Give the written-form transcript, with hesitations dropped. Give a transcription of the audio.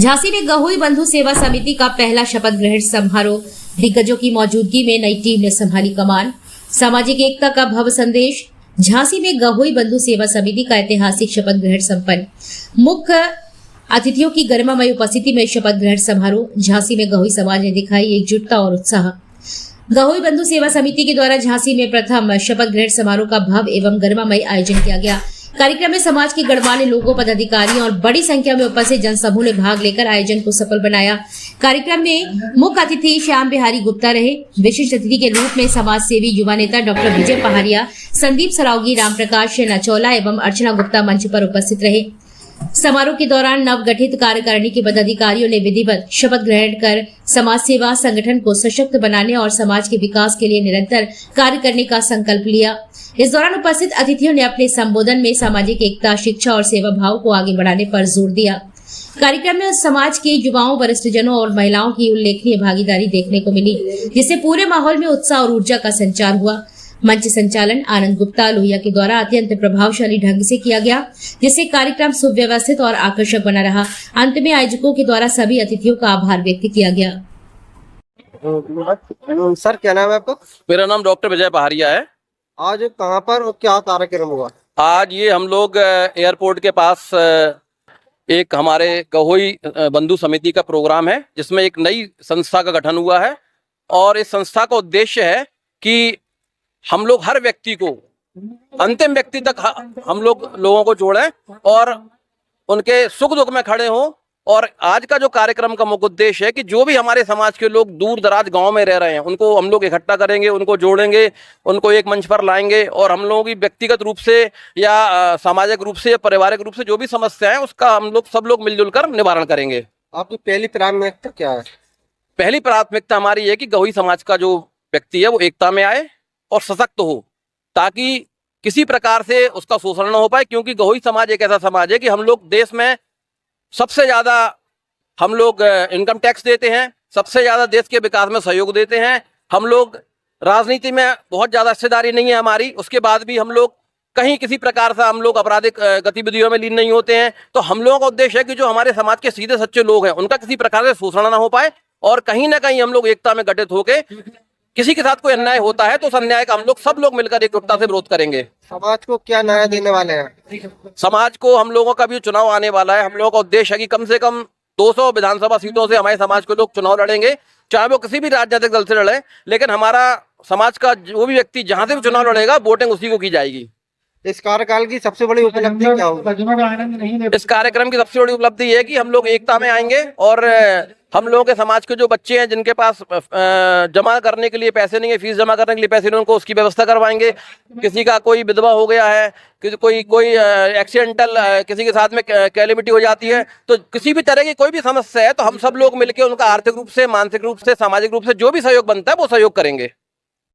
झांसी में गहोई बंधु सेवा समिति का पहला शपथ ग्रहण समारोह, दिग्गजों की मौजूदगी में नई टीम ने संभाली कमान। सामाजिक एकता का भव्य संदेश। झांसी में गहोई बंधु सेवा समिति का ऐतिहासिक शपथ ग्रहण संपन्न। मुख्य अतिथियों की गरिमामय उपस्थिति में शपथ ग्रहण समारोह। झांसी में गहोई समाज ने दिखाई एकजुटता और उत्साह। गहोई बंधु सेवा समिति के द्वारा झांसी में प्रथम शपथ ग्रहण समारोह का भव्य एवं गरिमामय आयोजन किया गया। कार्यक्रम में समाज के गणमान्य लोगों, पदाधिकारियों और बड़ी संख्या में उपस्थित जनसमूह ने भाग लेकर आयोजन को सफल बनाया। कार्यक्रम में मुख्य अतिथि श्याम बिहारी गुप्ता रहे। विशिष्ट अतिथि के रूप में समाज सेवी युवा नेता डॉक्टर विजय पहाड़िया, संदीप सरावगी, राम प्रकाश नचौला एवं अर्चना गुप्ता मंच पर उपस्थित रहे। समारोह के दौरान नवगठित कार्यकारिणी के पदाधिकारियों ने विधिवत शपथ ग्रहण कर समाज सेवा संगठन को सशक्त बनाने और समाज के विकास के लिए निरंतर कार्य करने का संकल्प लिया। इस दौरान उपस्थित अतिथियों ने अपने संबोधन में सामाजिक एकता, शिक्षा और सेवा भाव को आगे बढ़ाने पर जोर दिया। कार्यक्रम में समाज के युवाओं, वरिष्ठजनों और महिलाओं की उल्लेखनीय भागीदारी देखने को मिली, जिससे पूरे माहौल में उत्साह और ऊर्जा का संचार हुआ। मंच संचालन आनंद गुप्ता लोहिया के द्वारा अत्यंत प्रभावशाली ढंग से किया गया, जिससे कार्यक्रम सुव्यवस्थित और आकर्षक बना रहा। अंत में आयोजकों के द्वारा सभी अतिथियों का आभार व्यक्त किया गया। सर, क्या नाम है आपका? मेरा नाम डॉक्टर विजय पहाड़िया है। आज कहाँ पर और क्या कार्यक्रम हुआ? आज ये हम लोग एयरपोर्ट के पास एक हमारे गहोई बंधु समिति का प्रोग्राम है, जिसमें एक नई संस्था का गठन हुआ है। और इस संस्था का उद्देश्य है कि हम लोग हर व्यक्ति को, अंतिम व्यक्ति तक हम लोगों को जोड़ें और उनके सुख दुख में खड़े हों। और आज का जो कार्यक्रम का मुख्य उद्देश्य है कि जो भी हमारे समाज के लोग दूर दराज गांव में रह रहे हैं, उनको हम लोग इकट्ठा करेंगे, उनको जोड़ेंगे, उनको एक मंच पर लाएंगे और हम लोगों की व्यक्तिगत रूप से या सामाजिक रूप से या पारिवारिक रूप से जो भी समस्या है उसका हम लोग सब लोग मिलजुल कर निवारण करेंगे। आपकी पहली प्राथमिकता क्या है? पहली प्राथमिकता हमारी है कि गहोई समाज का जो व्यक्ति है वो एकता में आए और सशक्त हो, ताकि किसी प्रकार से उसका शोषण न हो पाए। क्योंकि गहोई समाज एक ऐसा समाज है कि हम लोग देश में सबसे ज्यादा हम लोग इनकम टैक्स देते हैं, सबसे ज्यादा देश के विकास में सहयोग देते हैं। हम लोग राजनीति में बहुत ज्यादा हिस्सेदारी नहीं है हमारी, उसके बाद भी हम लोग कहीं किसी प्रकार से हम लोग आपराधिक गतिविधियों में लीन नहीं होते हैं। तो हम लोगों का उद्देश्य है कि जो हमारे समाज के सीधे सच्चे लोग हैं उनका किसी प्रकार से शोषण ना हो पाए और कहीं ना कहीं हम लोग एकता में गठित होके किसी के साथ कोई अन्याय होता है तो उस अन्याय का हम लोग सब लोग मिलकर एकजुटता से विरोध करेंगे। समाज को क्या न्याय देने वाले हैं? समाज को हम लोगों का भी चुनाव आने वाला है। हम लोगों का उद्देश्य है कि कम से कम 200 विधानसभा सीटों से हमारे समाज के लोग चुनाव लड़ेंगे, चाहे वो किसी भी राजनीतिक दल से लड़े, लेकिन हमारा समाज का जो भी व्यक्ति जहां से भी चुनाव लड़ेगा वोटिंग उसी को की जाएगी। इस कार्यकाल की सबसे बड़ी उपलब्धि क्या होगी? इस कार्यक्रम की सबसे बड़ी उपलब्धि है कि हम लोग एकता में आएंगे और हम लोगों के समाज के जो बच्चे हैं जिनके पास जमा करने के लिए पैसे नहीं है, फीस जमा करने के लिए पैसे नहीं, उनको उसकी व्यवस्था करवाएंगे। किसी का कोई विधवा हो गया है, कोई एक्सीडेंटल किसी के साथ में कैलेमिटी हो जाती है, तो किसी भी तरह की कोई भी समस्या है तो हम सब लोग मिलकर उनका आर्थिक रूप से, मानसिक रूप से, सामाजिक रूप से जो भी सहयोग बनता है वो सहयोग करेंगे।